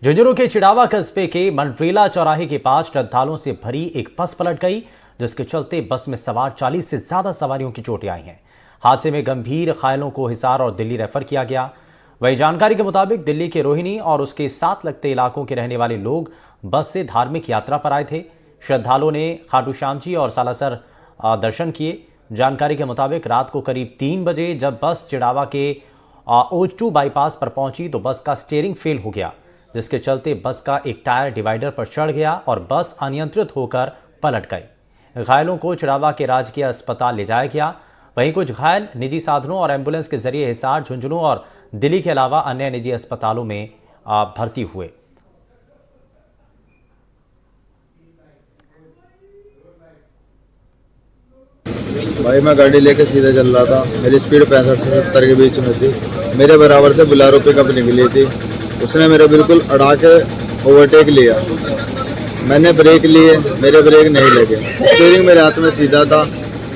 झुंझुनू के चिड़ावा कस्बे के मंडरेला चौराहे के पास श्रद्धालुओं से भरी एक बस पलट गई, जिसके चलते बस में सवार 40 से ज्यादा सवारियों की चोटें आई हैं। हादसे में गंभीर घायलों को हिसार और दिल्ली रेफर किया गया। वही जानकारी के मुताबिक दिल्ली के रोहिणी और उसके साथ लगते इलाकों के रहने वाले लोग बस से धार्मिक यात्रा पर आए थे। श्रद्धालुओं ने खाटू श्याम जी और सालासर दर्शन किए। जानकारी के मुताबिक रात को करीब 3 बजे जब बस चिड़ावा के ओज-2 बाईपास पर पहुंची तो बस का स्टीयरिंग फेल हो गया, जिसके चलते बस का एक टायर डिवाइडर पर चढ़ गया और बस अनियंत्रित होकर पलट गई। घायलों को चिड़ावा के राजकीय अस्पताल ले जाया गया। वहीं कुछ घायल निजी साधनों और एम्बुलेंस के जरिए हिसार, झुंझुनू और दिल्ली के अलावा अन्य निजी अस्पतालों में भर्ती हुए। भाई मैं गाड़ी लेके सीधे चल रहा था। मेरी स्पीड 65 से 70 के बीच में थी। मेरे बराबर से बोलेरो पिकअप निकली थी। उसने मेरा बिल्कुल अड़ा के ओवरटेक लिया। मैंने ब्रेक लिए, मेरे ब्रेक नहीं लगे। स्टीयरिंग मेरे हाथ में सीधा था,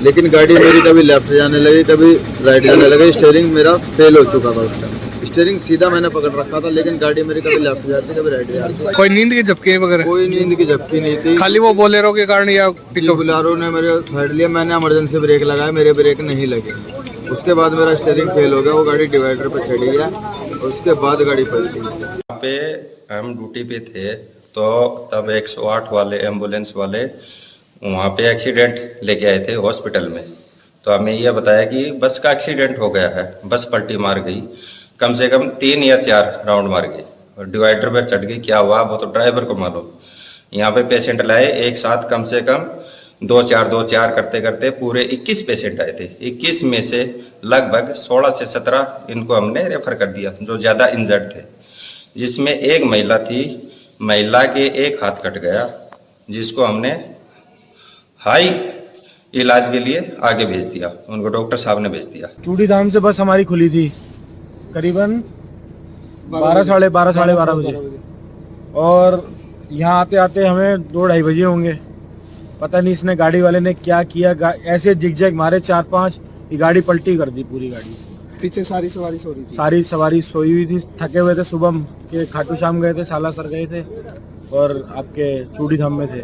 लेकिन गाड़ी मेरी कभी लेफ्ट जाने लगी, कभी राइट जाने लगी। स्टीयरिंग मेरा फेल हो चुका था उस टाइम। स्टीयरिंग सीधा मैंने पकड़ रखा था, लेकिन गाड़ी मेरी कभी लेफ्ट जाती, कभी राइट जाती। कोई नींद की झपकी वगैरह? कोई नींद की झपकी नहीं थी। खाली वो बोलेरो के कारण या बोलेरो ने मेरे साइड लिया। मैंने इमरजेंसी ब्रेक लगाया, मेरे ब्रेक नहीं लगे। उसके बाद मेरा स्टीयरिंग फेल हो गया। वो गाड़ी डिवाइडर पर चढ़ी गया, उसके बाद गाड़ी पलटी। वहाँ पे हम ड्यूटी पे थे तो तब 108 वाले एम्बुलेंस वाले वहाँ पे एक्सीडेंट लेके आए थे हॉस्पिटल में। तो हमें यह बताया कि बस का एक्सीडेंट हो गया है, बस पलटी मार गई। कम से कम 3 या 4 राउंड मार गई और डिवाइडर पर चढ़ गई। क्या हुआ वो तो ड्राइवर को मालूम। यहाँ पे पेशेंट लाए एक साथ, कम से कम 2-4 करते करते पूरे 21 पेशेंट आए थे। 21 में से लगभग 16 से 17 इनको हमने रेफर कर दिया, जो ज़्यादा इंजर्ड थे। जिसमें एक महिला थी, महिला के एक हाथ कट गया, जिसको हमने हाई इलाज के लिए आगे भेज दिया। उनको डॉक्टर साहब ने भेज दिया। चूड़ी धाम से बस हमारी खुली थी करीबन 12 साढ़े 12 बजे, और यहाँ आते आते हमें 2-2:30 बजे होंगे। पता नहीं इसने गाड़ी वाले ने क्या किया, ऐसे जिगजैग मारे 4-5, ये गाड़ी पलटी कर दी। पूरी गाड़ी पीछे सारी सवारी सो रही थी। सारी सवारी सोई हुई थी, थके हुए थे। सुबह के खाटू श्याम गए थे, सालासर गए थे और आपके चूड़ी धाम में थे।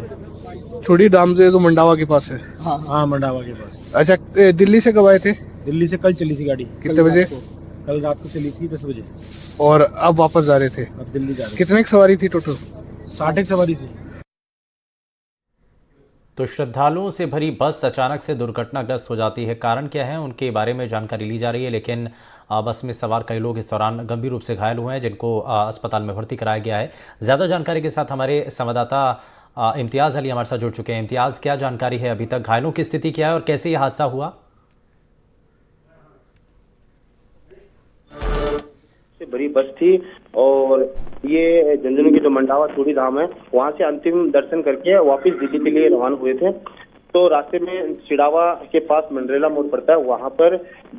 चूड़ी धाम से तो मंडावा के पास है। हाँ, मंडावा के पास। अच्छा, दिल्ली से कब आए थे? दिल्ली से कल चली थी गाड़ी। कितने बजे? कल रात को चली थी 10 बजे। और अब वापस जा रहे थे? अब दिल्ली जा रहे। कितने की सवारी थी टोटल? 60 सवारी थी। तो श्रद्धालुओं से भरी बस अचानक से दुर्घटनाग्रस्त हो जाती है। कारण क्या है, उनके बारे में जानकारी ली जा रही है, लेकिन बस में सवार कई लोग इस दौरान गंभीर रूप से घायल हुए हैं, जिनको अस्पताल में भर्ती कराया गया है। ज़्यादा जानकारी के साथ हमारे संवाददाता इम्तियाज़ अली हमारे साथ जुड़ चुके हैं। इम्तियाज़, क्या जानकारी है अभी तक? घायलों की स्थिति क्या है और कैसे ये हादसा हुआ? बड़ी बस थी और ये झुंझुनू की जो मंडावा चूड़ी धाम है, वहां से अंतिम दर्शन करके वापस दिल्ली के लिए रवाना हुए थे। तो रास्ते में चिड़ावा के पास मंडरेला मोड़ पड़ता है, वहां पर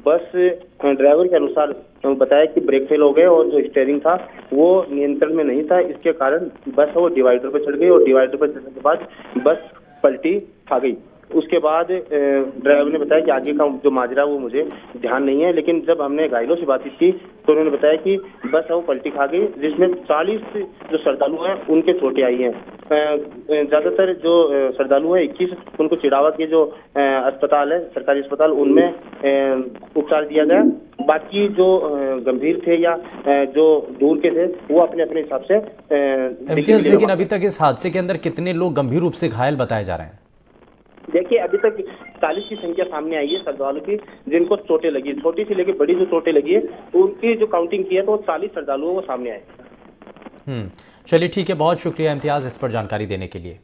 बस ड्राइवर के अनुसार बताया कि ब्रेक फेल हो गए और जो स्टीयरिंग था वो नियंत्रण में नहीं था। इसके कारण बस वो डिवाइडर पर चढ़ गई और डिवाइडर पर चढ़ने के बाद बस पलटी खा गई। उसके बाद ड्राइवर ने बताया कि आगे का जो माजरा वो मुझे ध्यान नहीं है, लेकिन जब हमने घायलों से बातचीत की तो उन्होंने बताया कि बस वो पलटी खा गई, जिसमें 40 जो श्रद्धालु हैं उनके चोटें आई हैं। ज्यादातर जो श्रद्धालु हैं 21, उनको चिड़ावा के जो अस्पताल है, सरकारी अस्पताल, उनमें उपचार दिया गया। बाकी जो गंभीर थे या जो दूर के थे वो अपने अपने हिसाब से लेकिन अभी तक इस हादसे के अंदर कितने लोग गंभीर रूप से घायल बताए जा रहे हैं? देखिए, अभी तक 40 की संख्या सामने आई है श्रद्धालु की, जिनको चोटें लगी। छोटी सी लेके बड़ी जो चोटें लगी है उनकी जो काउंटिंग की है तो 40 श्रद्धालु वो सामने आए। चलिए, ठीक है, बहुत शुक्रिया इम्तियाज़ इस पर जानकारी देने के लिए।